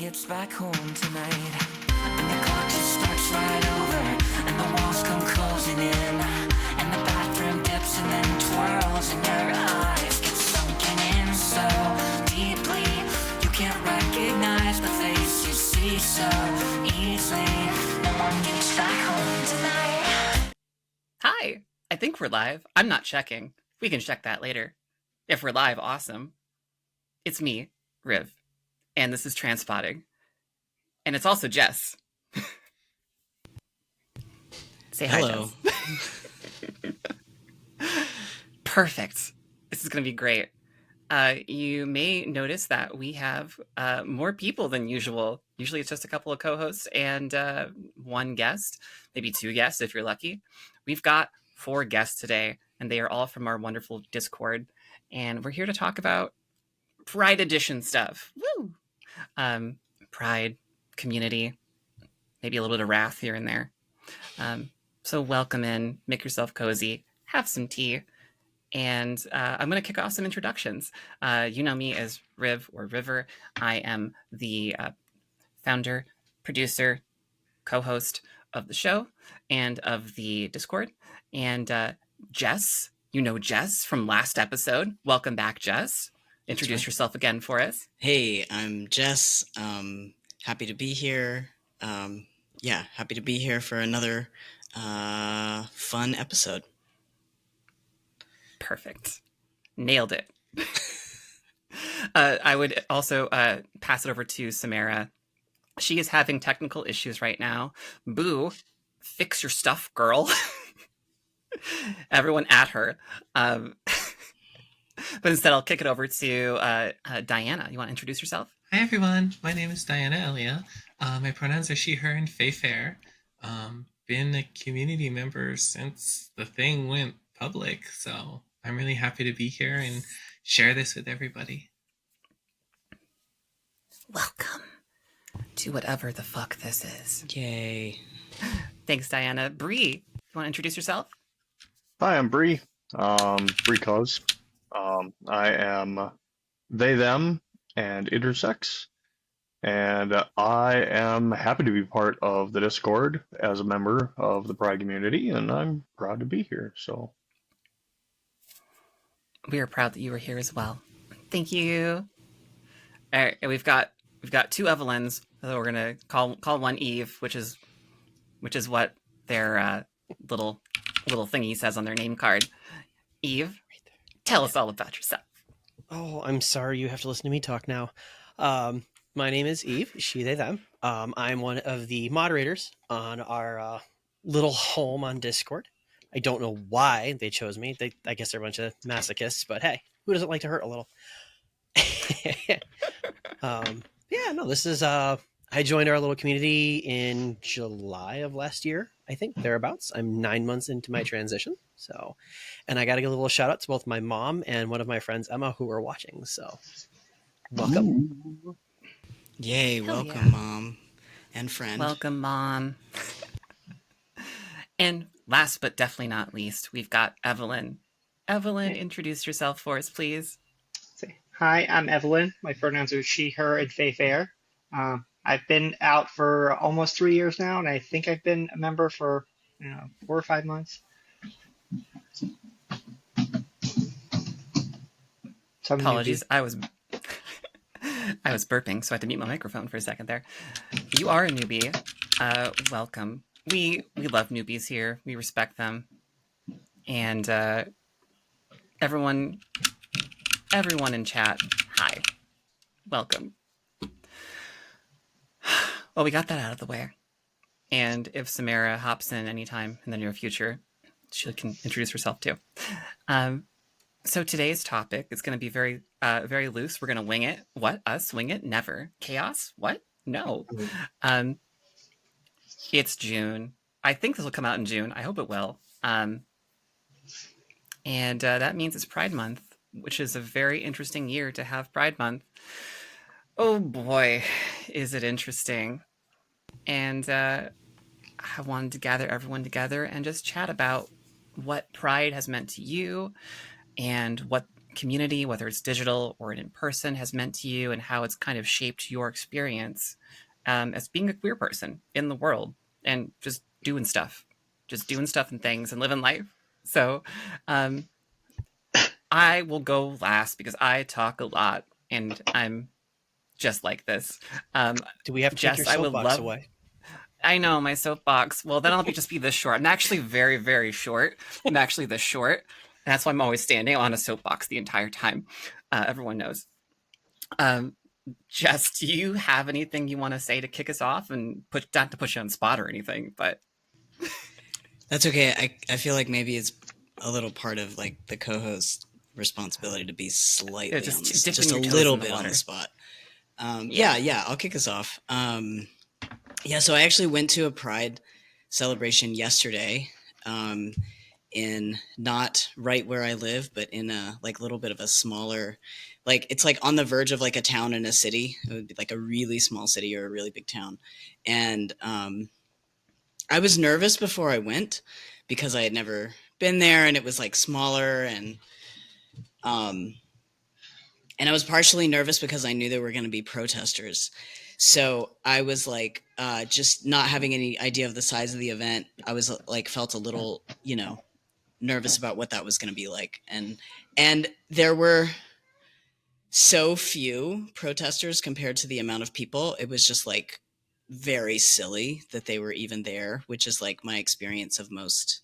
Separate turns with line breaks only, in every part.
gets back home tonight, and the clock just starts right over, and the walls come closing in, and the bathroom dips and then twirls, and your eyes get sunken in so deeply you can't recognize the face you see so easily. No one gets back home tonight.
Hi, I think we're live. I'm not checking. We can check that later. If we're live, awesome. It's me, Riv, and this is Transpotting. And it's also Jess. Say
Hello.
Hi, Jess. Perfect. This is going to be great. You may notice that we have more people than usual. Usually it's just a couple of co-hosts and one guest, maybe two guests if you're lucky. We've got 4 guests today, and they are all from our wonderful Discord. And we're here to talk about Pride Edition stuff. Woo! Pride, community, maybe a little bit of wrath here and there. So welcome in, make yourself cozy, have some tea, and I'm going to kick off some introductions. You know me as Riv or River. I am the founder, producer, co-host of the show and of the Discord. And Jess, you know Jess from last episode. Welcome back, Jess. Introduce yourself again for us.
Hey, I'm Jess. Happy to be here. Happy to be here for another fun episode.
Perfect. Nailed it. I would also pass it over to Samara. She is having technical issues right now. Boo, fix your stuff, girl. Everyone at her. But instead, I'll kick it over to Diana. You want to introduce yourself?
Hi, everyone. My name is Diana Elia. My pronouns are she, her, and fey fair. Been a community member since the thing went public, so I'm really happy to be here and share this with everybody.
Welcome to whatever the fuck this is.
Yay.
Thanks, Diana. Bree, you want to introduce yourself?
Hi, I'm Bree. Bree Cause. I am they, them, and intersex. And I am happy to be part of the Discord as a member of the Pride community, and I'm proud to be here. So
we are proud that you were here as well. Thank you. All right, and we've got 2 Evelyns. So we're gonna call one Eve, which is what their little thingy says on their name card. Eve, tell us all about yourself.
Oh, I'm sorry you have to listen to me talk now. My name is Eve, she, they, them. I'm one of the moderators on our little home on Discord. I don't know why they chose me. I guess they're a bunch of masochists, but hey, who doesn't like to hurt a little? This is... I joined our little community in July of last year, I think, thereabouts. I'm 9 months into my transition, so... And I got to give a little shout out to both my mom and one of my friends, Emma, who are watching, so... Welcome.
Ooh.
Yay,
Hell
welcome,
yeah.
Mom and friend.
Welcome, Mom. And last but definitely not least, we've got Evelyn. Evelyn, introduce yourself for us, please.
Hi, I'm Evelyn. My pronouns are she, her, and fey fair. I've been out for almost 3 years now, and I think I've been a member for 4 or 5 months.
Apologies, I was burping, so I had to mute my microphone for a second there. You are a newbie. Welcome. We love newbies here. We respect them, and everyone in chat, hi, welcome. Well, we got that out of the way, and if Samara hops in anytime in the near future, she can introduce herself too. So today's topic is going to be very, very loose. We're going to wing it. What? Us? Wing it? Never. Chaos? What? No. It's June. I think this will come out in June. I hope it will. And that means it's Pride Month, which is a very interesting year to have Pride Month. Oh boy, is it interesting. And I wanted to gather everyone together and just chat about what Pride has meant to you and what community, whether it's digital or in person, has meant to you, and how it's kind of shaped your experience as being a queer person in the world and just doing stuff and things and living life. So I will go last because I talk a lot and I'm just like this.
Do we have to take
Jess,
your
I would
soapbox
love.
away?
I know, my soapbox. Well, then I'll just be this short. I'm actually very, very short. I'm actually this short. And that's why I'm always standing on a soapbox the entire time. Everyone knows. Jess, do you have anything you want to say to kick us off? And not to put you on the spot or anything, but
That's okay. I feel like maybe it's a little part of like the co-host responsibility to be slightly
yeah,
on the,
just dipping
just a
your toes
little
in the
bit on
water.
the spot. Yeah, I'll kick us off. Yeah, so I actually went to a Pride celebration yesterday, in not right where I live, but in a like little bit of a smaller, like it's like on the verge of like a town and a city. It would be like a really small city or a really big town, and I was nervous before I went because I had never been there, and it was like smaller, um, and I was partially nervous because I knew there were going to be protesters. So I was like, just not having any idea of the size of the event. I was like, felt a little, nervous about what that was going to be like. And there were so few protesters compared to the amount of people. It was just like very silly that they were even there, which is like my experience of most,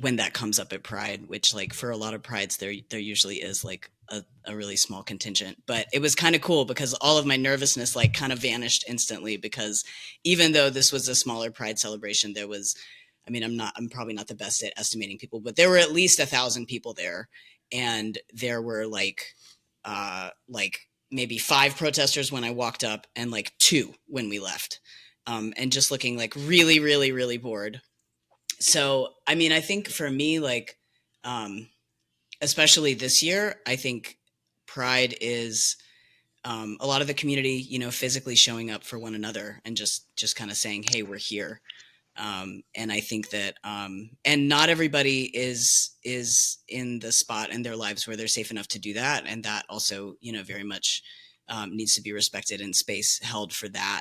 when that comes up at Pride, which like for a lot of Prides, there usually is like a really small contingent. But it was kind of cool because all of my nervousness like kind of vanished instantly, because even though this was a smaller Pride celebration, there was, I mean, I'm probably not the best at estimating people, but there were at least 1,000 people there. And there were like maybe 5 protesters when I walked up and like 2 when we left. And just looking like really, really, really bored. So, I mean, I think for me, like, especially this year, I think Pride is a lot of the community, physically showing up for one another and just kind of saying, hey, we're here. And I think that, and not everybody is in the spot in their lives where they're safe enough to do that. And that also, very much needs to be respected and space held for that.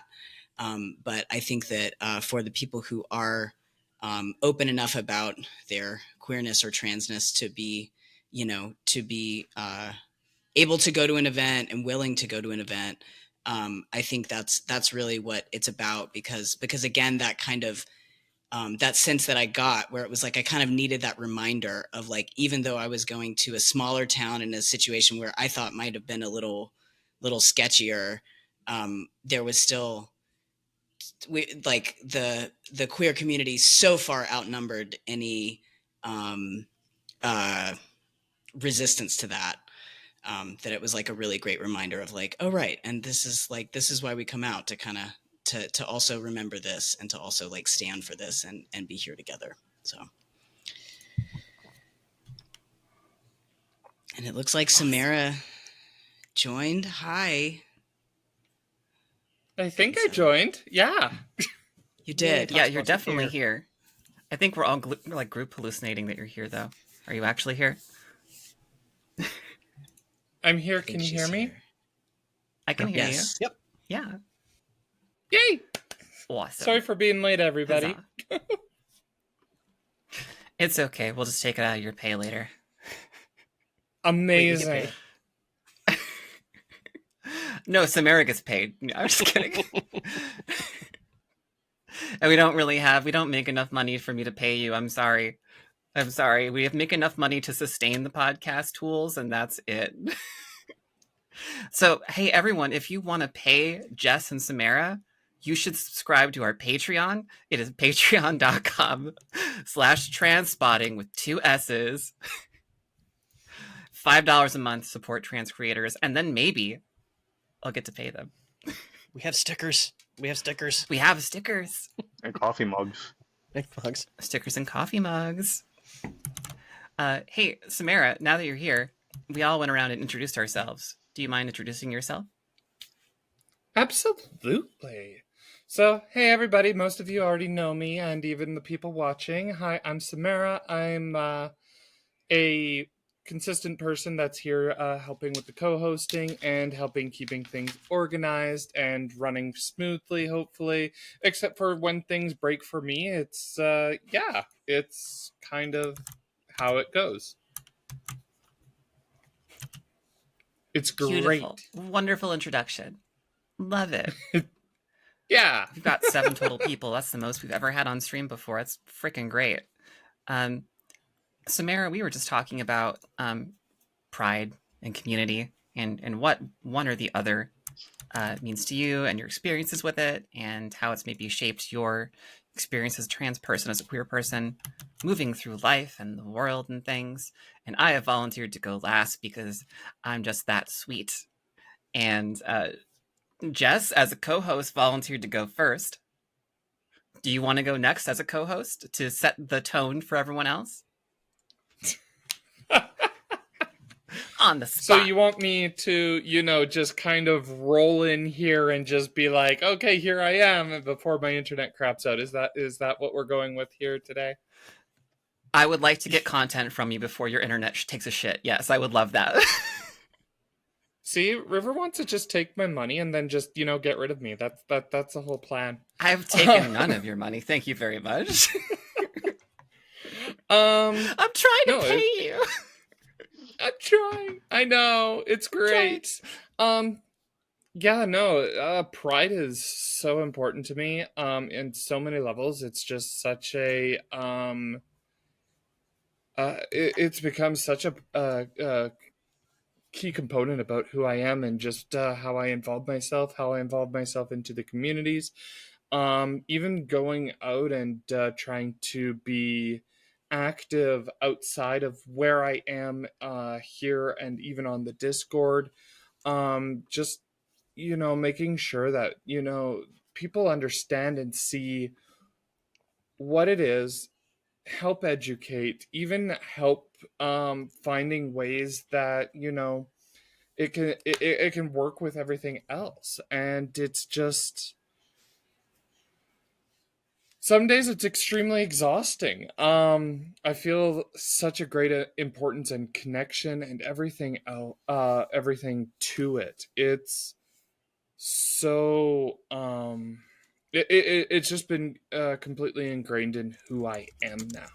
But I think that for the people who are open enough about their queerness or transness to be, able to go to an event and willing to go to an event, I think that's really what it's about, because again, that kind of that sense that I got where it was like I kind of needed that reminder of like, even though I was going to a smaller town in a situation where I thought might have been a little sketchier, there was still like the queer community so far outnumbered any resistance to that, that it was like a really great reminder of like, oh right, and this is why we come out, to kind of to also remember this and to also like stand for this and be here together. So, and it looks like Samara joined. Hi.
I think I joined. Yeah.
You did.
Yeah, you're definitely here. I think we're all like group hallucinating that you're here, though. Are you actually here?
I'm here. Can you hear me?
Here.
I can hear
Yes.
you.
Yep.
Yeah.
Yay!
Awesome.
Sorry for being late, everybody.
Huzzah. It's okay. We'll just take it out of your pay later.
Amazing.
No, Samara gets paid. No, I'm just kidding. And we don't make enough money for me to pay you. I'm sorry. We make enough money to sustain the podcast tools, and that's it. So, hey, everyone, if you want to pay Jess and Samara, you should subscribe to our Patreon. It is patreon.com/transpotting with 2 S's. $5 a month, support trans creators, and then maybe I'll get to pay them.
We have stickers.
We have stickers.
And coffee mugs.
Mugs.
Stickers and coffee mugs. Hey, Samara, now that you're here, we all went around and introduced ourselves. Do you mind introducing yourself?
Absolutely. So, hey, everybody. Most of you already know me, and even the people watching. Hi, I'm Samara. I'm a consistent person that's here helping with the co-hosting and helping keeping things organized and running smoothly, hopefully, except for when things break for me. It's it's kind of how it goes. It's
Beautiful.
great.
Wonderful introduction. Love it.
Yeah.
We've got 7 total people. That's the most we've ever had on stream before. That's freaking great. Samara, we were just talking about pride and community and what one or the other means to you and your experiences with it and how it's maybe shaped your experience as a trans person, as a queer person, moving through life and the world and things. And I have volunteered to go last because I'm just that sweet. And Jess, as a co-host, volunteered to go first. Do you want to go next as a co-host to set the tone for everyone else? On the spot.
So you want me to, just kind of roll in here and just be like, okay, here I am before my internet craps out. Is that what we're going with here today?
I would like to get content from you before your internet takes a shit. Yes, I would love that.
See, River wants to just take my money and then just, get rid of me. That's the whole plan.
I've taken none of your money. Thank you very much. I'm trying to pay you.
I'm trying. I know. It's great. Pride is so important to me in so many levels. It's just such a it's become such a key component about who I am and just how I involve myself into the communities. Even going out and trying to be active outside of where I am here and even on the Discord. Just, making sure that, people understand and see what it is, help educate, even help finding ways that, it can work with everything else. And it's just... some days it's extremely exhausting. I feel such a great importance and connection and everything to it. It's so it's just been completely ingrained in who I am now.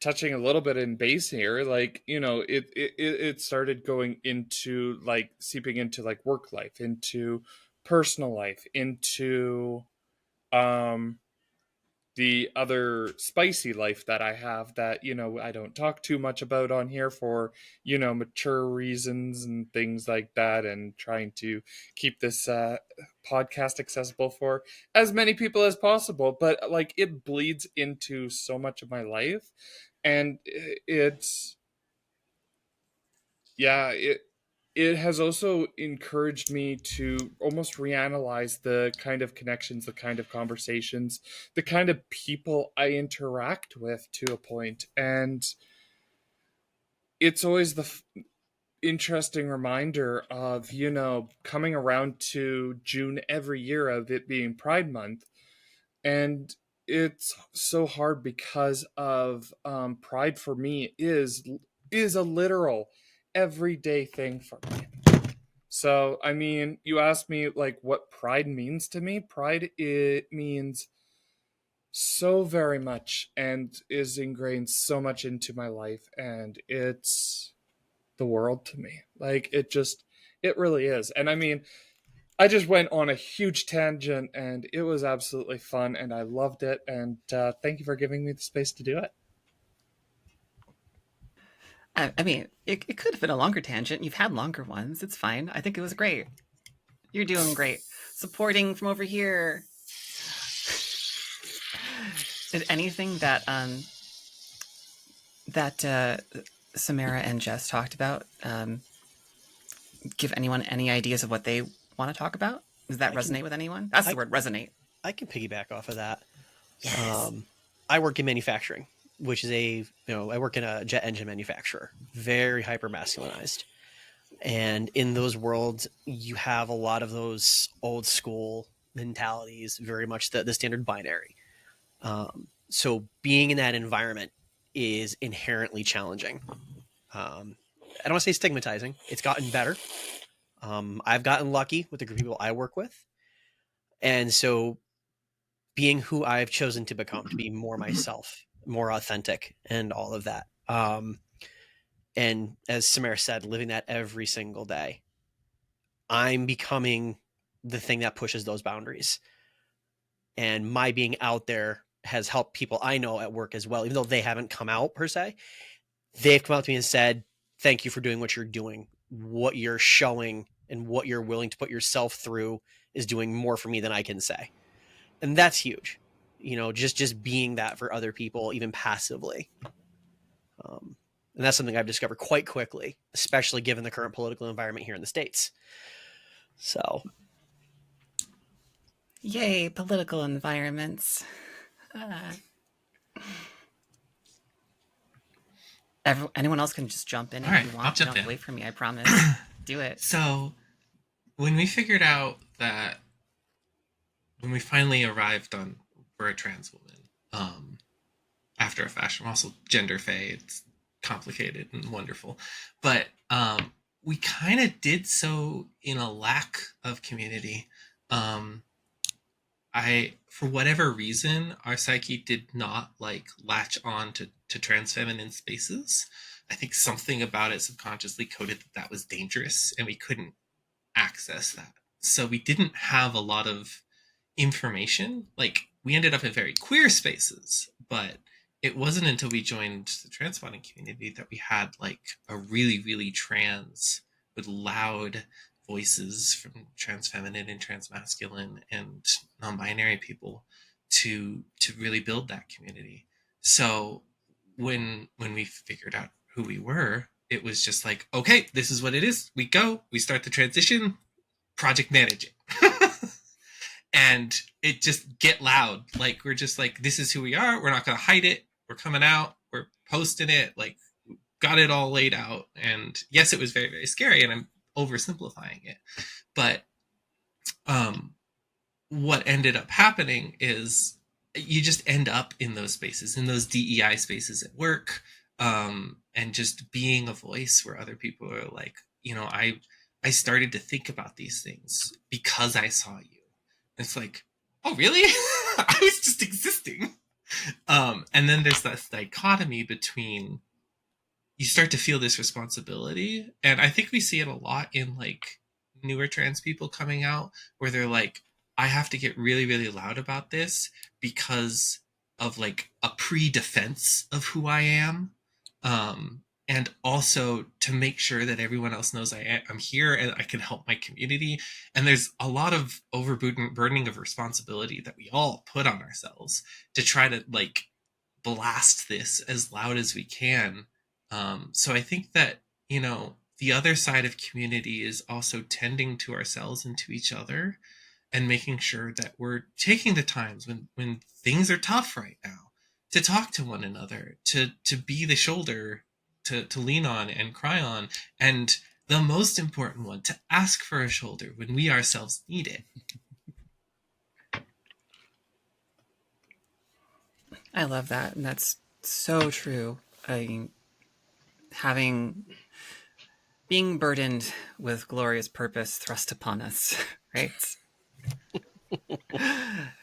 Touching a little bit in base here, it started going into seeping into work life, into personal life, into the other spicy life that I have that, I don't talk too much about on here for, mature reasons and things like that, and trying to keep this podcast accessible for as many people as possible. But it bleeds into so much of my life, and it has also encouraged me to almost reanalyze the kind of connections, the kind of conversations, the kind of people I interact with to a point. And it's always the interesting reminder of, coming around to June every year of it being Pride Month. And it's so hard because of Pride for me is a literal everyday thing for me. So, you asked me what pride means to me. Pride, it means so very much and is ingrained so much into my life, and it's the world to me. It really is. And I just went on a huge tangent, and it was absolutely fun, and I loved it, and thank you for giving me the space to do it.
It could have been a longer tangent. You've had longer ones. It's fine. I think it was great. You're doing great. Supporting from over here. Did anything that Samara and Jess talked about give anyone any ideas of what they want to talk about? Does that resonate with anyone? That's the word, resonate.
I can piggyback off of that.
Yes.
I work in manufacturing, which is I work in a jet engine manufacturer, very hyper masculinized. And in those worlds, you have a lot of those old school mentalities, very much the standard binary. So being in that environment is inherently challenging. I don't want to say stigmatizing. It's gotten better. I've gotten lucky with the group of people I work with. And so being who I've chosen to become, to be more myself, more authentic, and all of that. And as Samara said, living that every single day, I'm becoming the thing that pushes those boundaries. And my being out there has helped people I know at work as well, even though they haven't come out per se. They've come out to me and said, thank you for doing what you're doing. What you're showing and what you're willing to put yourself through is doing more for me than I can say. And that's huge. Just being that for other people, even passively. And that's something I've discovered quite quickly, especially given the current political environment here in the States. So.
Yay, political environments. Anyone else can just jump in
All
if
right,
you want.
I'll jump
Don't
in.
wait for me, I promise. Do it.
So, when we figured out that when we finally arrived on we're a trans woman, after a fashion, we're also gender fey. It's complicated and wonderful, but we kind of did so in a lack of community. For whatever reason, our psyche did not latch on to trans feminine spaces. I think something about it subconsciously coded that was dangerous and we couldn't access that. So we didn't have a lot of information. We ended up in very queer spaces, but it wasn't until we joined the trans bonding community that we had a really, really trans with loud voices from trans feminine and trans masculine and non-binary people to really build that community. So when we figured out who we were, it was just okay, this is what it is. We start the transition, project manage it. And it just get loud. We're just this is who we are. We're not going to hide it. We're coming out. We're posting it. Got it all laid out. And yes, it was very, very scary, and I'm oversimplifying it. But what ended up happening is you just end up in those spaces, in those DEI spaces at work, and just being a voice where other people are I started to think about these things because I saw you. It's oh, really? I was just existing. And then there's this dichotomy between you start to feel this responsibility. And I think we see it a lot in newer trans people coming out where they're I have to get really, really loud about this because of a pre-defense of who I am. And also to make sure that everyone else knows I'm here and I can help my community. And there's a lot of overburdening of responsibility that we all put on ourselves to try to blast this as loud as we can. So I think that, the other side of community is also tending to ourselves and to each other and making sure that we're taking the times when things are tough right now to talk to one another, to be the shoulder to lean on and cry on. And the most important one, to ask for a shoulder when we ourselves need it.
I love that. And that's so true. Being burdened with glorious purpose thrust upon us, right?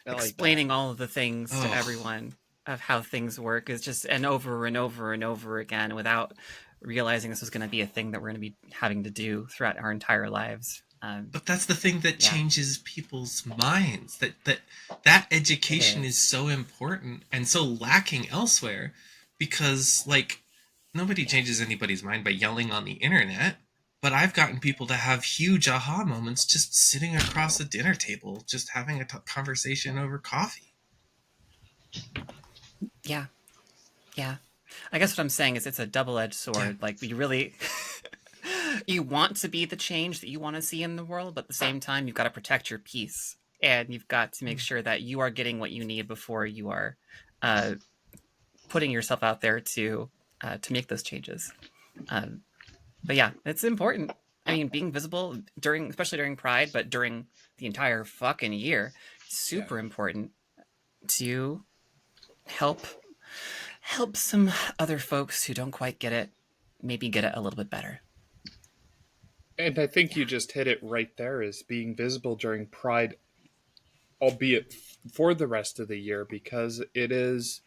Explaining all of the things to everyone of how things work is just and over and over and over again without realizing this was going to be a thing that we're going to be having to do throughout our entire lives.
But that's the thing that changes people's minds. That education is so important and so lacking elsewhere because nobody changes anybody's mind by yelling on the internet. But I've gotten people to have huge aha moments just sitting across a dinner table, just having a conversation over coffee.
Yeah. I guess what I'm saying is it's a double-edged sword.
Yeah.
You really, you want to be the change that you want to see in the world, but at the same time, you've got to protect your peace and you've got to make sure that you are getting what you need before you are putting yourself out there to make those changes. But yeah, it's important. I mean, being visible especially during Pride, but during the entire fucking year, super important to help some other folks who don't quite get it maybe get it a little bit better.
And I think you just hit it right there, is being visible during Pride, albeit for the rest of the year, because it is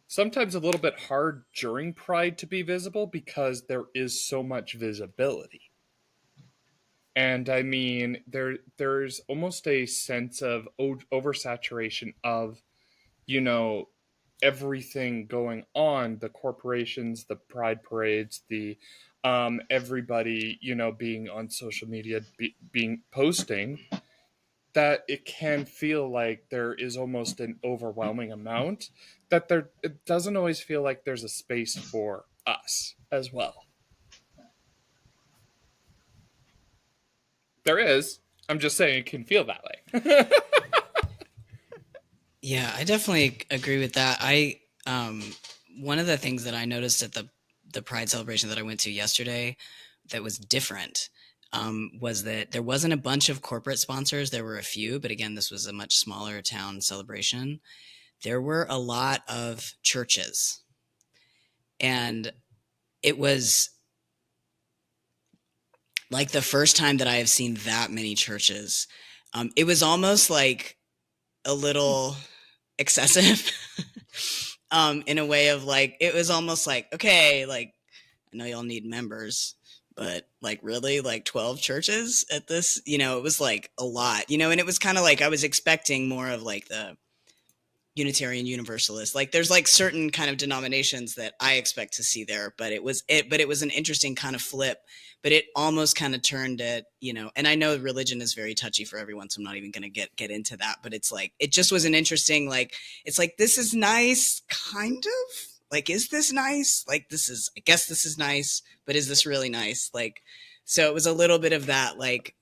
sometimes a little bit hard during Pride to be visible because there is so much visibility. And I mean, there's almost a sense of oversaturation of, you know, everything going on, the corporations, the pride parades, the everybody, you know, being on social media, being posting, that it can feel like there is almost an overwhelming amount, that there, it doesn't always feel like there's a space for us as well. There is. I'm just saying it can feel that way.
Yeah, I definitely agree with that. One of the things that I noticed at the Pride celebration that I went to yesterday that was different was that there wasn't a bunch of corporate sponsors. There were a few, but again, this was a much smaller town celebration. There were a lot of churches, and it was like the first time that I have seen that many churches. It was almost like a little excessive in a way of like, it was almost like, okay, like, I know y'all need members, but like, really, like 12 churches at this, you know, it was like a lot, you know, and it was kind of like I was expecting more of like the Unitarian Universalist. Like there's like certain kind of denominations that I expect to see there, but it was an interesting kind of flip. But it almost kind of turned it, you know, and I know religion is very touchy for everyone, so I'm not even going to get into that. But it's like, it just was an interesting, like, it's like, this is nice, kind of. Like, is this nice? Like, this is, I guess this is nice, but is this really nice? Like, so it was a little bit of that, like,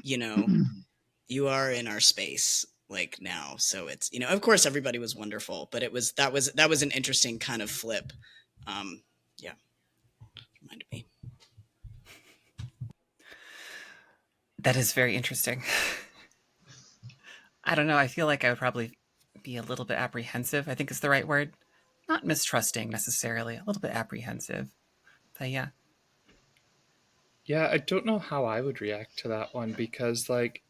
you know, you are in our space like now. So it's, you know, of course everybody was wonderful, but it was, that was an interesting kind of flip. Yeah. Reminded me.
That is very interesting. I don't know. I feel like I would probably be a little bit apprehensive, I think is the right word. Not mistrusting necessarily, a little bit apprehensive. But yeah.
Yeah, I don't know how I would react to that one because, like,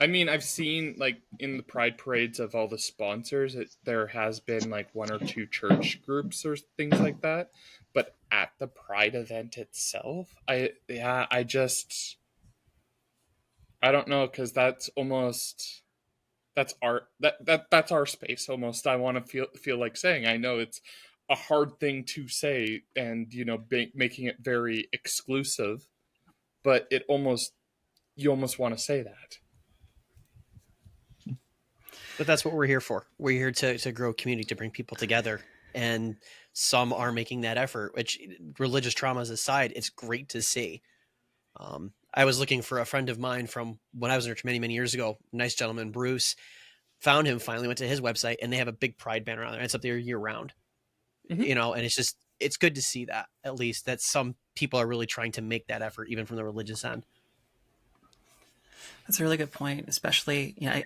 I mean, I've seen, like, in the pride parades of all the sponsors, there has been, like, one or two church groups or things like that. But at the pride event itself, I don't know, because that's almost, that's our space almost. I want to feel like saying, I know it's a hard thing to say and, you know, making it very exclusive, but you almost want to say that.
But that's what we're here for. We're here to grow community, to bring people together. And some are making that effort, which, religious traumas aside, it's great to see. I was looking for a friend of mine from when I was in church many, many years ago. Nice gentleman, Bruce. Found him, finally went to his website, and they have a big pride banner on there. It's up there year round.
Mm-hmm.
You know, and it's good to see that, at least, that some people are really trying to make that effort, even from the religious end.
That's a really good point, especially, you know,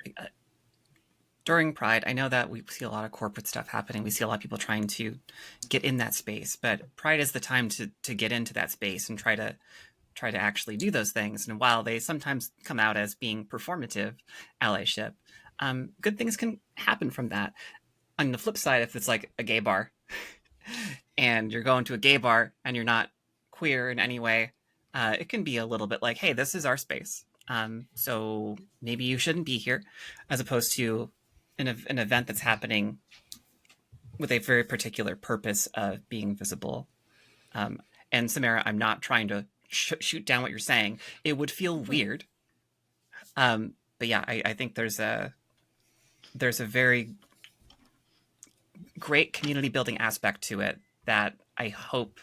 during Pride. I know that we see a lot of corporate stuff happening. We see a lot of people trying to get in that space, but Pride is the time to get into that space and try to actually do those things. And while they sometimes come out as being performative allyship, good things can happen from that. On the flip side, if it's like a gay bar and you're going to a gay bar and you're not queer in any way, it can be a little bit like, hey, this is our space. So maybe you shouldn't be here, as opposed to an event that's happening with a very particular purpose of being visible. And Samara, I'm not trying to shoot down what you're saying. It would feel weird. But yeah, I think there's a very great community building aspect to it that I hope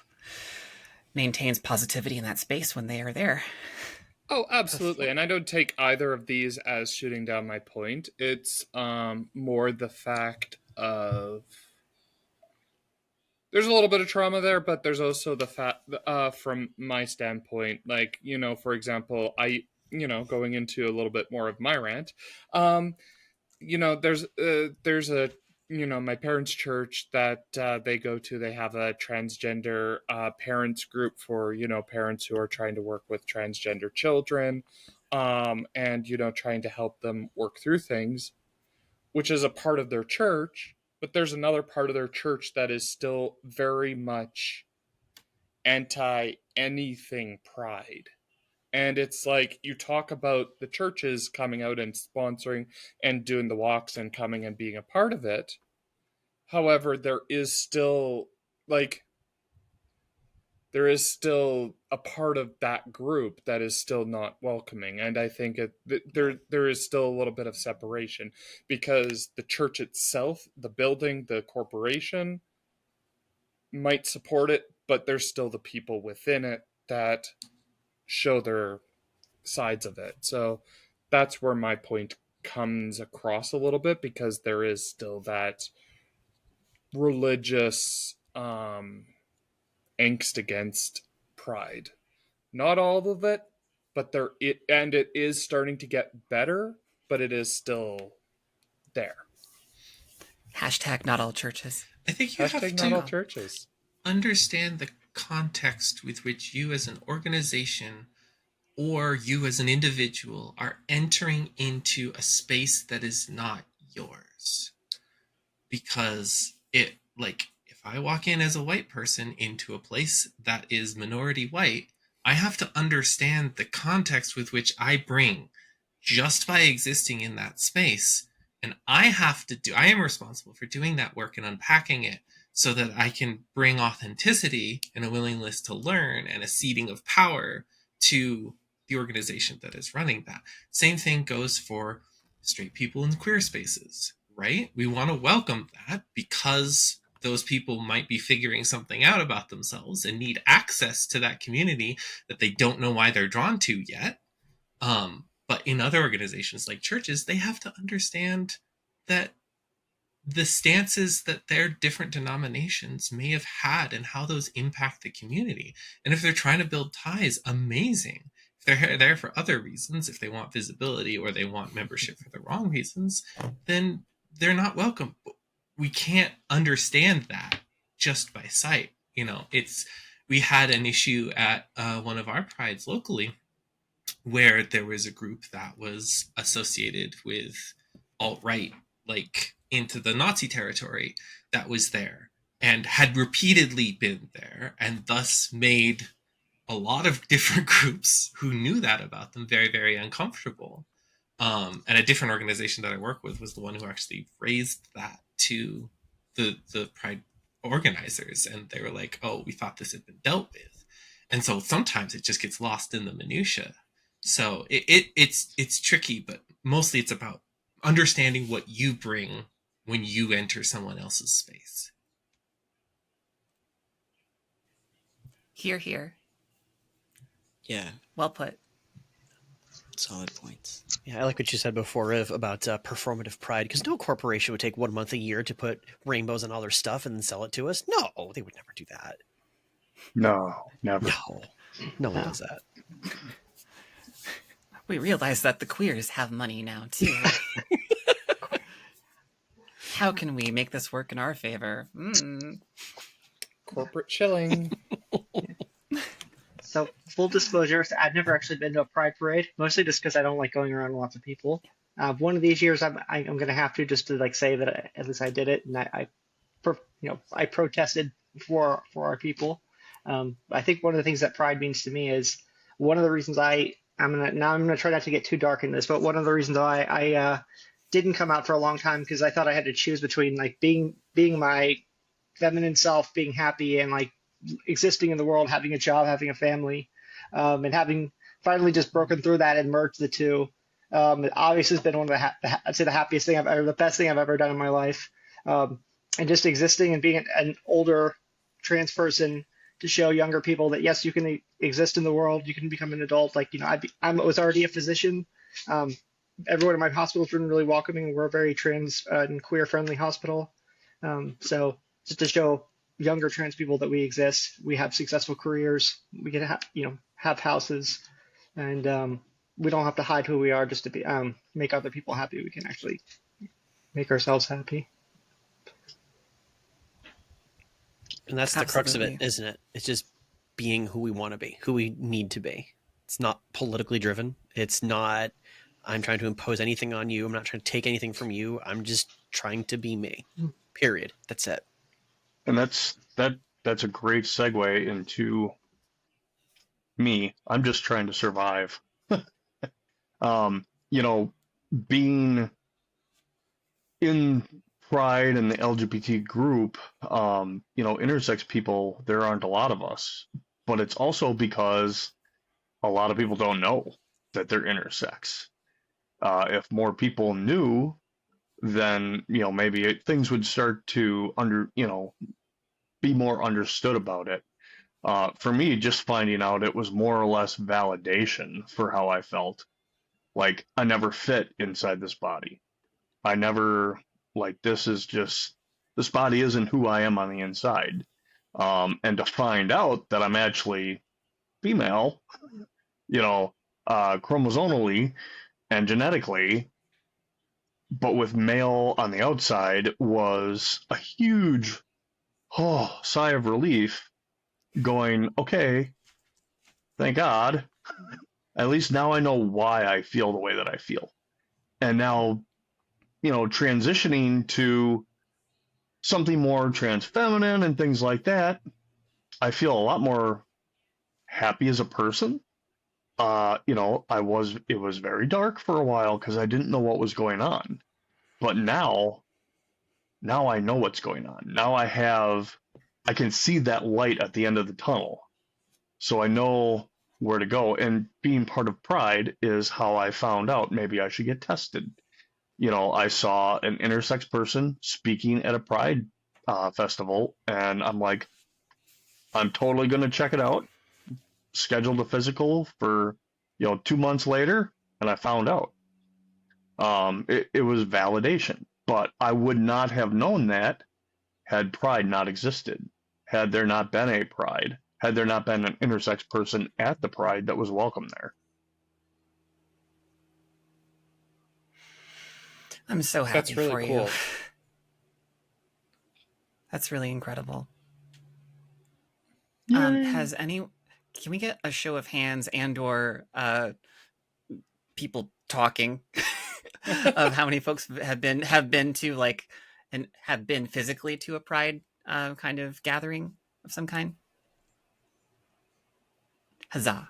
maintains positivity in that space when they are there.
Oh, absolutely. And I don't take either of these as shooting down my point. It's more the fact of there's a little bit of trauma there, but there's also the fact from my standpoint, like, you know, for example, going into a little bit more of my rant, you know, there's a my parents' church that they go to, they have a transgender parents group for, parents who are trying to work with transgender children, and, trying to help them work through things, which is a part of their church. But there's another part of their church that is still very much anti anything pride. And it's like, you talk about the churches coming out and sponsoring and doing the walks and coming and being a part of it. However, there is still a part of that group that is still not welcoming, and I think there is still a little bit of separation, because the church itself, the building, the corporation might support it, but there's still the people within it that show their sides of it. So that's where my point comes across a little bit, because there is still that religious angst against pride. Not all of it, but it is starting to get better, but it is still there.
Hashtag not all churches.
I think you have
Hashtag not all
to
churches.
understand the context with which you as an organization or you as an individual are entering into a space that is not yours. Because if I walk in as a white person into a place that is minority white, I have to understand the context with which I bring just by existing in that space. And I am responsible for doing that work and unpacking it so that I can bring authenticity and a willingness to learn and a seeding of power to the organization that is running that. Same thing goes for straight people in queer spaces, right? We want to welcome that because those people might be figuring something out about themselves and need access to that community that they don't know why they're drawn to yet. But in other organizations like churches, they have to understand that the stances that their different denominations may have had and how those impact the community. And if they're trying to build ties, amazing. If they're there for other reasons, if they want visibility or they want membership for the wrong reasons, then they're not welcome. We can't understand that just by sight. We had an issue at one of our prides locally where there was a group that was associated with alt-right, into the Nazi territory, that was there and had repeatedly been there, and thus made a lot of different groups who knew that about them very, very uncomfortable. And a different organization that I work with was the one who actually raised that to the Pride organizers, and they were like, "Oh, we thought this had been dealt with." And so sometimes it just gets lost in the minutia. So it's tricky, but mostly it's about understanding what you bring when you enter someone else's space.
Here, here.
Yeah,
Well put.
solid points.
Yeah, I like what you said before, Riv, about performative pride, because no corporation would take 1 month a year to put rainbows on all their stuff and then sell it to us. No, they would never do that.
No, never.
No one does that.
We realize that the queers have money now, too. How can we make this work in our favor?
Corporate shilling.
So, full disclosure, I've never actually been to a pride parade, mostly just because I don't like going around with lots of people. One of these years, I'm going to have to, just to say that at least I did it, and I protested for our people. I think one of the things that pride means to me is one of the reasons I'm gonna try not to get too dark in this, but one of the reasons I didn't come out for a long time, because I thought I had to choose between being my feminine self, being happy, and existing in the world, having a job, having a family, and having finally just broken through that and merged the two. It obviously has been one of I'd say the happiest thing the best thing I've ever done in my life. And just existing and being an older trans person to show younger people that yes, you can exist in the world, you can become an adult. I was already a physician. Everyone in my hospital has been really welcoming. We're a very trans and queer friendly hospital. So just to show younger trans people that we exist, we have successful careers, we can have houses, and we don't have to hide who we are just to make other people happy. We can actually make ourselves happy.
And that's the crux of it,
Absolutely.
isn't it? It's just being who we want to be, who we need to be. It's not politically driven. It's not, I'm trying to impose anything on you. I'm not trying to take anything from you. I'm just trying to be me. Period. That's it.
And that's a great segue into me. I'm just trying to survive. You know, being in Pride and the LGBT group, you know, intersex people, there aren't a lot of us, but it's also because a lot of people don't know that they're intersex. If more people knew, then, you know, maybe things would start to be more understood about it. For me, just finding out it was more or less validation for how I felt. Like, I never fit inside this body. I never, like, this body isn't who I am on the inside. And to find out that I'm actually female, you know, chromosomally and genetically, but with male on the outside was a huge sigh of relief, going, okay, thank God. At least now I know why I feel the way that I feel. And now, you know, transitioning to something more trans feminine and things like that, I feel a lot more happy as a person. You know, it was very dark for a while because I didn't know what was going on. But now I know what's going on. Now I can see that light at the end of the tunnel. So I know where to go. And being part of Pride is how I found out maybe I should get tested. You know, I saw an intersex person speaking at a Pride festival, and I'm like, I'm totally going to check it out. Scheduled a physical for, you know, 2 months later, and I found out. It was validation, but I would not have known that had Pride not existed, had there not been a Pride, had there not been an intersex person at the Pride that was welcome there.
I'm so happy
That's really
for you.
cool.
That's really incredible.
Yay.
Can we get a show of hands and/or people talking of how many folks have been to, like, and have been physically to a Pride kind of gathering of some kind? Huzzah!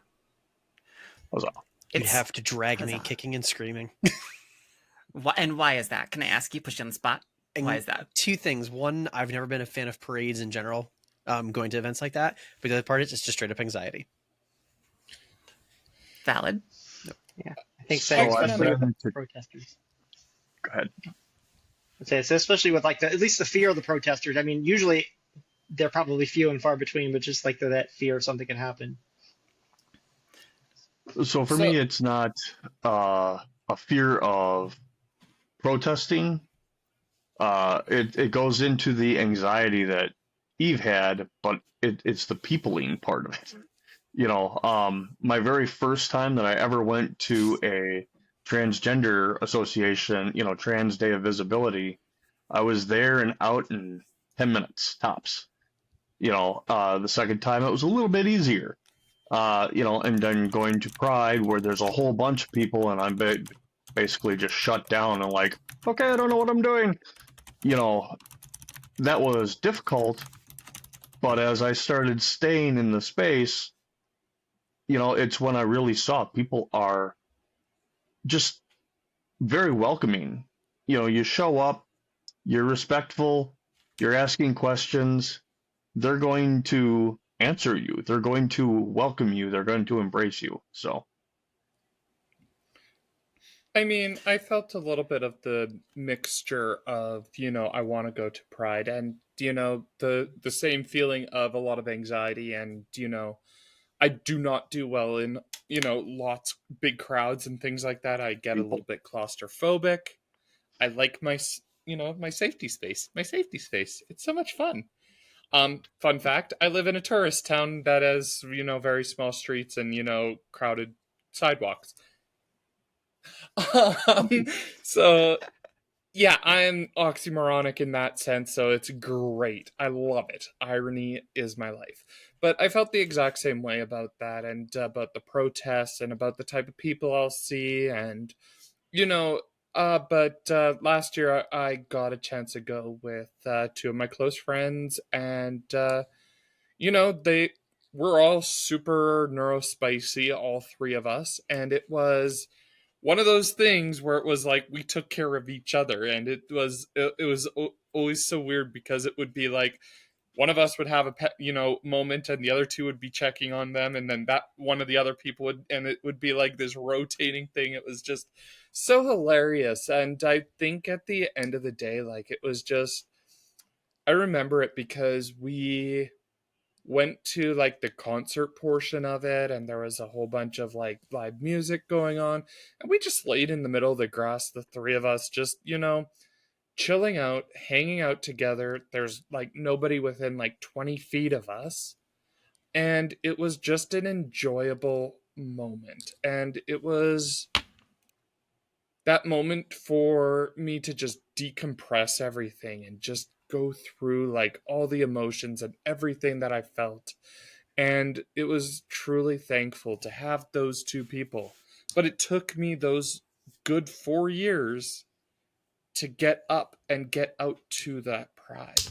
Huzzah.
You'd
It's
have to drag me
huzzah.
kicking and screaming.
Why is that? Can I ask you? Push you on the spot. Why is that?
Two things. One, I've never been a fan of parades in general, going to events like that. But the other part is it's just straight up anxiety.
Valid.
Yeah, I think
So
so.
I've
Especially
been
with
to-
protesters.
Go ahead.
I'd say, so especially with like at least the fear of the protesters. I mean, usually they're probably few and far between, but just like that fear of something can happen.
So for
So-
me, it's not a fear of protesting. It goes into the anxiety that Eve had, but it's the peopling part of it. You know, my very first time that I ever went to a transgender association, you know, Trans Day of Visibility, I was there and out in 10 minutes tops. You know, the second time it was a little bit easier. You know, and then going to Pride where there's a whole bunch of people and I'm basically just shut down and like, okay, I don't know what I'm doing. You know, that was difficult. But as I started staying in the space, you know, it's when I really saw people are just very welcoming. You know, you show up, you're respectful, you're asking questions, they're going to answer you, they're going to welcome you, they're going to embrace you. So
I mean, I felt a little bit of the mixture of, you know, I want to go to Pride and, you know, the same feeling of a lot of anxiety and, you know, I do not do well in, you know, lots big crowds and things like that. I get a little bit claustrophobic. I like my, you know, my safety space. My safety space. It's so much fun. Fun fact, I live in a tourist town that has, you know, very small streets and, you know, crowded sidewalks. So Yeah, I'm oxymoronic in that sense, so it's great. I love it. Irony is my life. But I felt the exact same way about that, and about the protests, and about the type of people I'll see, and you know. But last year I got a chance to go with two of my close friends, and they were all super neurospicy, all three of us, and it was one of those things where it was like we took care of each other, and it was always so weird because it would be like one of us would have a moment, and the other two would be checking on them, and then that one of the other people would, and it would be like this rotating thing. It was just so hilarious, and I think at the end of the day, like, it was just, I remember it because we went to like the concert portion of it, and there was a whole bunch of like live music going on, and we just laid in the middle of the grass, the three of us, just chilling out, hanging out together. There's like nobody within like 20 feet of us, and it was just an enjoyable moment. And it was that moment for me to just decompress everything and just go through like all the emotions and everything that I felt. And it was truly thankful to have those two people. But it took me those good 4 years to get up and get out to that pride.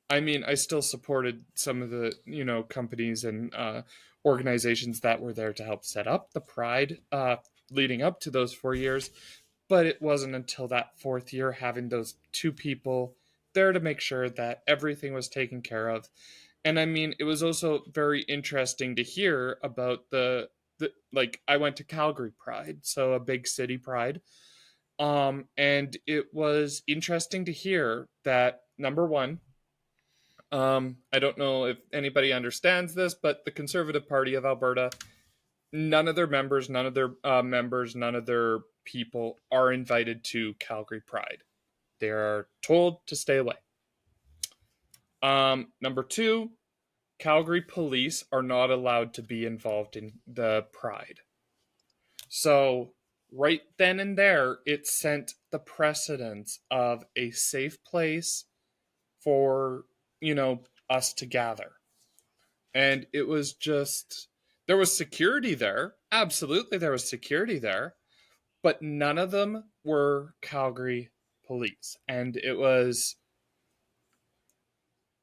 I mean, I still supported some of the, companies and organizations that were there to help set up the pride leading up to those 4 years. But it wasn't until that fourth year, having those two people there to make sure that everything was taken care of. And I mean, it was also very interesting to hear about the like, I went to Calgary Pride, so a big city pride. And it was interesting to hear that, number one, I don't know if anybody understands this, but the Conservative Party of Alberta, none of their members, none of their people are invited to Calgary Pride. They are told to stay away. Number two, Calgary police are not allowed to be involved in the Pride. So right then and there, it sent the precedence of a safe place for, us to gather. And it was just, there was security there. Absolutely, there was security there. But none of them were Calgary police. And it was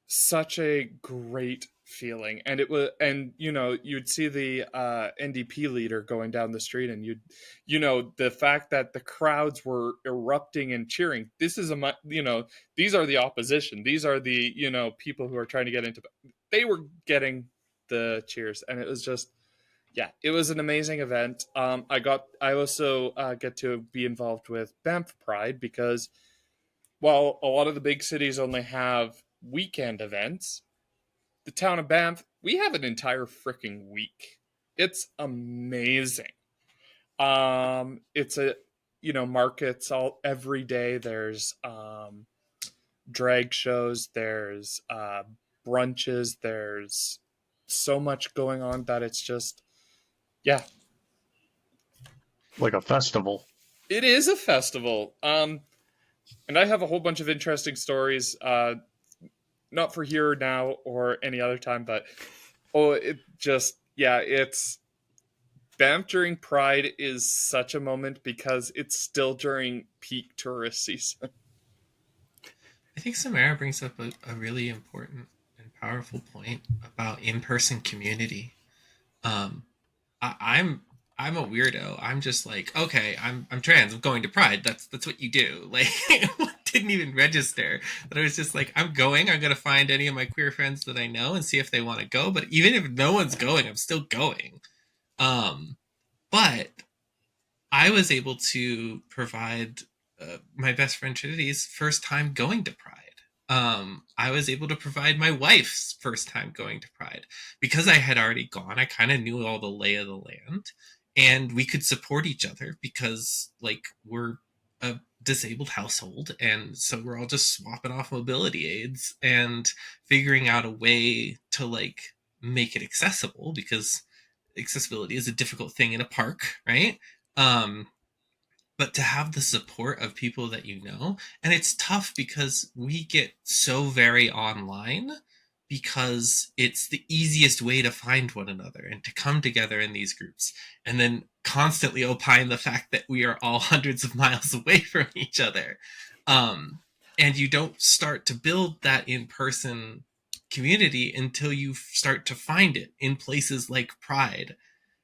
such a great feeling. And it was, and you'd see the NDP leader going down the street, and the fact that the crowds were erupting and cheering. This is these are the opposition, these are the people who are trying to get into, they were getting the cheers. And it was just, yeah, it was an amazing event. I also get to be involved with Banff Pride, because while a lot of the big cities only have weekend events, the town of Banff, we have an entire freaking week. It's amazing. It's a markets all every day. There's drag shows, there's brunches, there's so much going on that it's just, yeah,
Like a festival.
it is a festival. And I have a whole bunch of interesting stories, not for here now or any other time, but it just, yeah, it's Banff during Pride is such a moment because it's still during peak tourist season.
I think Samara brings up a really important and powerful point about in-person community. I'm a weirdo. I'm just like, okay, I'm trans. I'm going to Pride. That's what you do. Like, didn't even register. But I was just like, I'm going. I'm gonna find any of my queer friends that I know and see if they want to go. But even if no one's going, I'm still going. But I was able to provide my best friend Trinity's first time going to Pride. I was able to provide my wife's first time going to Pride because I had already gone. I kind of knew all the lay of the land, and we could support each other because, like, we're a disabled household, and so we're all just swapping off mobility aids and figuring out a way to, like, make it accessible, because accessibility is a difficult thing in a park, right? but to have the support of people that you know. And it's tough because we get so very online because it's the easiest way to find one another and to come together in these groups and then constantly opine the fact that we are all hundreds of miles away from each other. And you don't start to build that in-person community until you start to find it in places like Pride.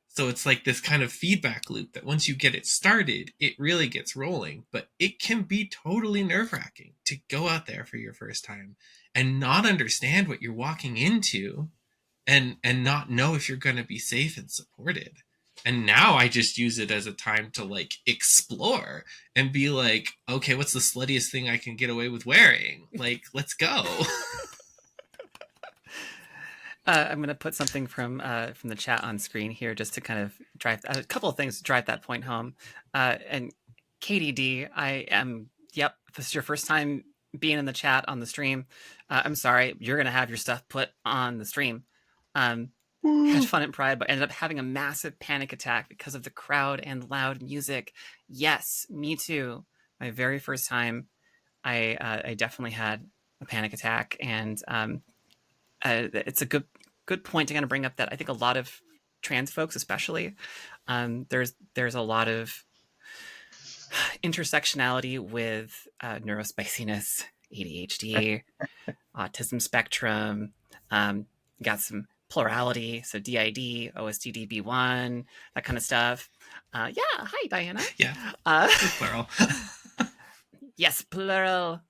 So it's like this kind of feedback loop that once you get it started, it really gets rolling. But it can be totally nerve-wracking to go out there for your first time and not understand what you're walking into and not know if you're going to be safe and supported. And now I just use it as a time to like explore and be like, okay, what's the sluttiest thing I can get away with wearing? Like, let's go.
I'm going to put something from the chat on screen here just to kind of drive a couple of things to drive that point home. And KDD, yep, if this is your first time being in the chat on the stream, I'm sorry, you're going to have your stuff put on the stream. Had fun at Pride, but ended up having a massive panic attack because of the crowd and loud music. Yes, me too. My very first time, I definitely had a panic attack, and it's a good point to kind of bring up that I think a lot of trans folks, especially, there's a lot of intersectionality with neurospiciness, ADHD, autism spectrum. Got some plurality, so DID, OSDDB1, that kind of stuff. Yeah, hi Diana.
Yeah, plural.
Yes, plural.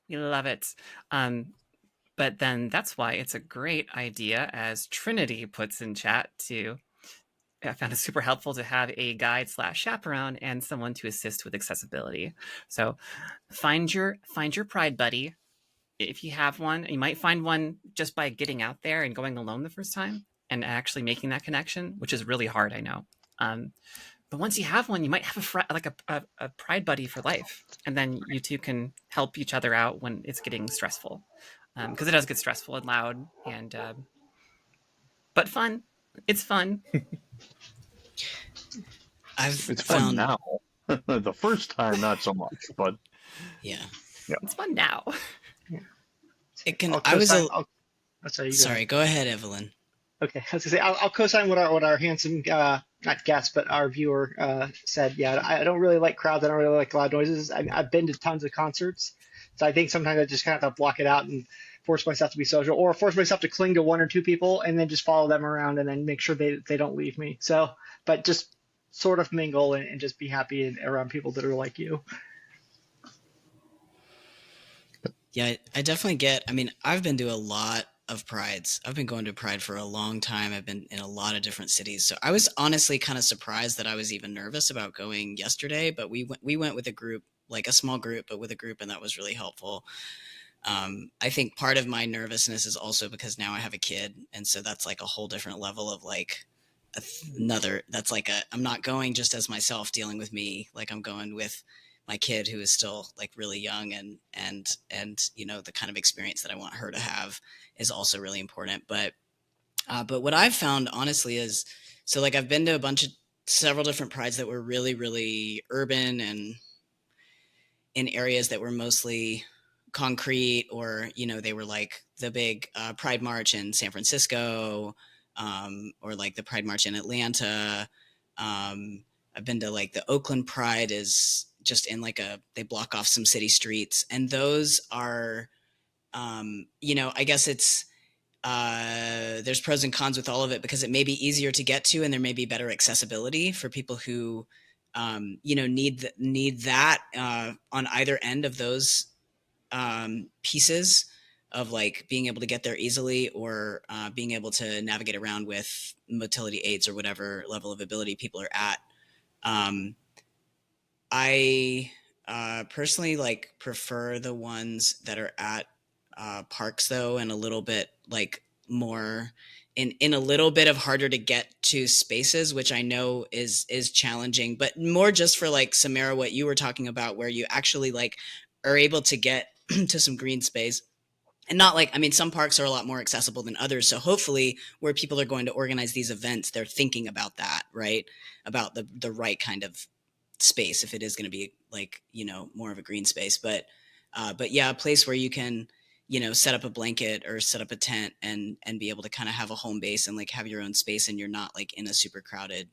We love it. But then that's why it's a great idea, as Trinity puts in chat, I found it super helpful to have a guide/chaperone and someone to assist with accessibility. So find your Pride buddy. If you have one, you might find one just by getting out there and going alone the first time and actually making that connection, which is really hard, I know. But once you have one, you might have a Pride buddy for life. And then you two can help each other out when it's getting stressful. Because it does get stressful and loud, and but fun. It's fun.
It's fun now. The first time, not so much, but
Yeah.
It's fun now.
It can.
I'll
I was.
co-sign- sorry.
Sorry. Go ahead, Evelyn.
Okay, I was gonna say I'll co-sign what our handsome not guest but our viewer said. Yeah, I don't really like crowds. I don't really like loud noises. I've been to tons of concerts, so I think sometimes I just kind of have to block it out and force myself to be social, or force myself to cling to one or two people and then just follow them around and then make sure they don't leave me. So, but just sort of mingle and just be happy around people that are like you.
Yeah, I definitely get. I mean, I've been to a lot of prides. I've been going to Pride for a long time. I've been in a lot of different cities. So I was honestly kind of surprised that I was even nervous about going yesterday, but we went with a group, like a small group, but with a group, and that was really helpful. I think part of my nervousness is also because now I have a kid, and so that's like a whole different level of like I'm not going just as myself dealing with me, like I'm going with my kid who is still like really young, and you know, the kind of experience that I want her to have is also really important. But what I've found honestly is, so like I've been to several different prides that were really, really urban and in areas that were mostly concrete, or, you know, they were like the big Pride March in San Francisco, or like the Pride March in Atlanta. I've been to like the Oakland Pride is just in like they block off some city streets, and those are, you know, I guess it's, there's pros and cons with all of it, because it may be easier to get to and there may be better accessibility for people who, you know, need that on either end of those pieces of like being able to get there easily, or being able to navigate around with motility aids or whatever level of ability people are at. I personally like prefer the ones that are at parks though, and a little bit like more in a little bit of harder to get to spaces, which I know is challenging, but more just for like Samara, what you were talking about, where you actually like are able to get to some green space. And not like, I mean, some parks are a lot more accessible than others. So hopefully where people are going to organize these events, they're thinking about that, right? About the right kind of space if it is going to be like, more of a green space. But yeah, a place where you can, set up a blanket or set up a tent and be able to kind of have a home base and like have your own space, and you're not like in a super crowded,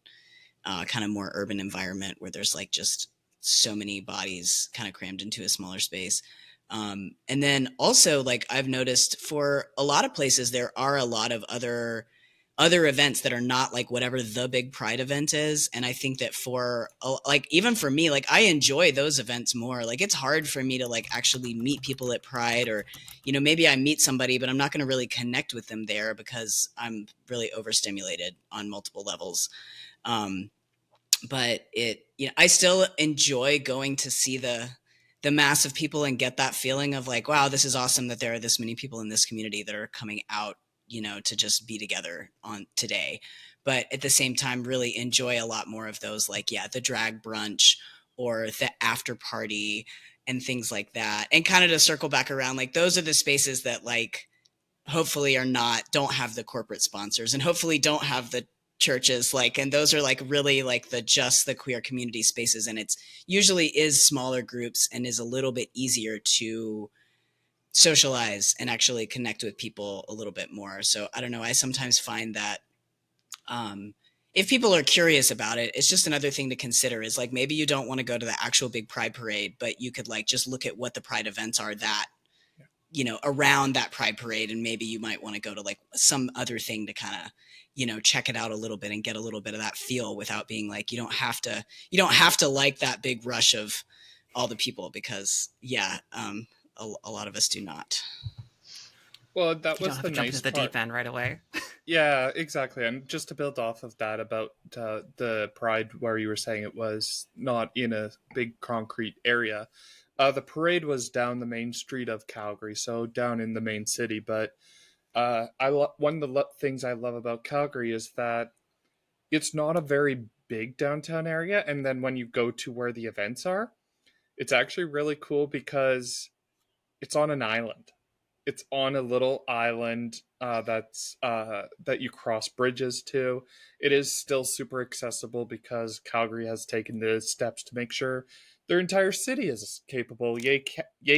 kind of more urban environment where there's like just so many bodies kind of crammed into a smaller space. And then also, like, I've noticed for a lot of places, there are a lot of other events that are not like whatever the big Pride event is. And I think that for like, even for me, like, I enjoy those events more. Like, it's hard for me to like actually meet people at Pride, or, maybe I meet somebody, but I'm not going to really connect with them there because I'm really overstimulated on multiple levels. But I still enjoy going to see the mass of people and get that feeling of like, wow, this is awesome that there are this many people in this community that are coming out, to just be together on today. But at the same time, really enjoy a lot more of those, like, yeah, the drag brunch or the after party and things like that. And kind of to circle back around, like, those are the spaces that like hopefully don't have the corporate sponsors, and hopefully don't have the churches, like, and those are like really like the queer community spaces, and it's usually is smaller groups and is a little bit easier to socialize and actually connect with people a little bit more. So I don't know, I sometimes find that if people are curious about it, it's just another thing to consider, is like, maybe you don't want to go to the actual big Pride parade, but you could like just look at what the Pride events are that around that Pride parade, and maybe you might want to go to like some other thing to kind of check it out a little bit and get a little bit of that feel, without being like, you don't have to like that big rush of all the people, because a lot of us do not.
Well, that
You don't
was
have
the
to jump
nice
into the
part.
deep end right away.
Yeah, exactly. And just to build off of that about the Pride, where you were saying it was not in a big concrete area, the parade was down the main street of Calgary, so down in the main city. But one of the things I love about Calgary is that it's not a very big downtown area, and then when you go to where the events are, it's actually really cool because it's on an island. It's on a little island that you cross bridges to. It is still super accessible because Calgary has taken the steps to make sure their entire city is capable. Yay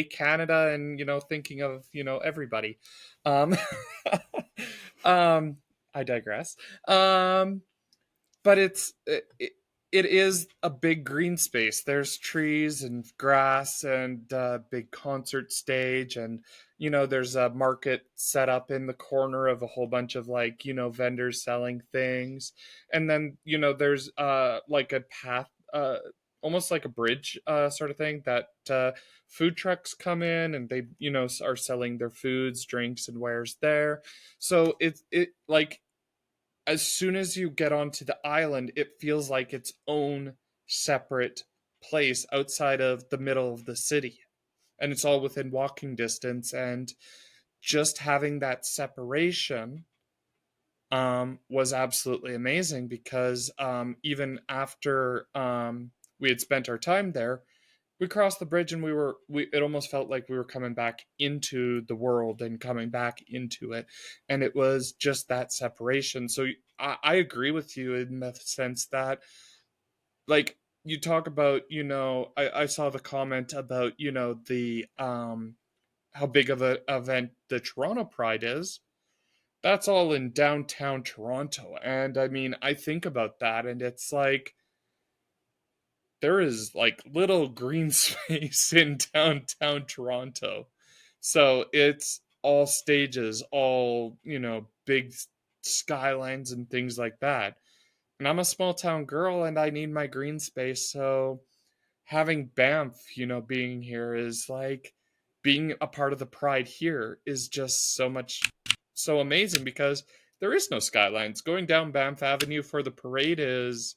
Canada, and thinking of everybody. Um, I digress. But it is a big green space. There's trees and grass and a big concert stage, and there's a market set up in the corner of a whole bunch of like vendors selling things, and then there's like a path, almost like a bridge sort of thing that food trucks come in, and they are selling their foods, drinks, and wares there. So it like, as soon as you get onto the island, it feels like its own separate place outside of the middle of the city. And it's all within walking distance. And just having that separation was absolutely amazing, because even after we had spent our time there, we crossed the bridge, and it almost felt like we were coming back into the world and coming back into it. And it was just that separation. So I agree with you in the sense that, like, you talk about, I saw the comment about, the how big of an event the Toronto Pride is. That's all in downtown Toronto. And I mean, I think about that, and it's like, there is like little green space in downtown Toronto. So it's all stages, all, big skylines and things like that. And I'm a small town girl, and I need my green space. So having Banff, being here is like, being a part of the Pride here is just so amazing, because there is no skylines. Going down Banff Avenue for the parade is,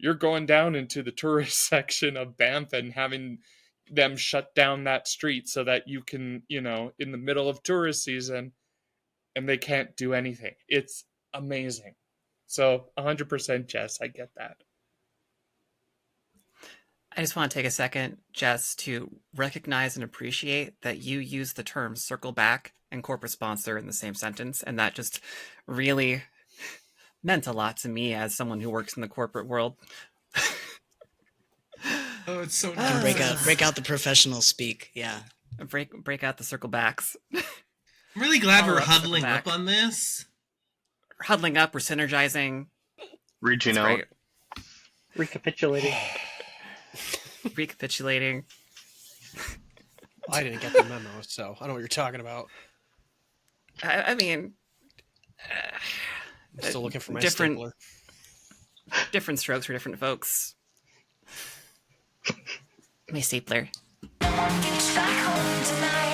you're going down into the tourist section of Banff and having them shut down that street so that you can, in the middle of tourist season, and they can't do anything. It's amazing. So 100% Jess, I get that.
I just want to take a second, Jess, to recognize and appreciate that you use the terms circle back and corporate sponsor in the same sentence. And that just really meant a lot to me as someone who works in the corporate world.
Oh, it's so
Can
nice.
break out the professional speak. Yeah.
Break out the circle backs.
I'm really glad
Follow
we're
up, circle
huddling
back.
up on this.
We're huddling up. We're synergizing.
Reaching
It's
out.
great.
Recapitulating.
Recapitulating.
I didn't get the memo, so I don't know what you're talking about.
I mean,
I'm still looking for my
different-
stapler.
different strokes for different folks. My stapler.
No one gets back home tonight.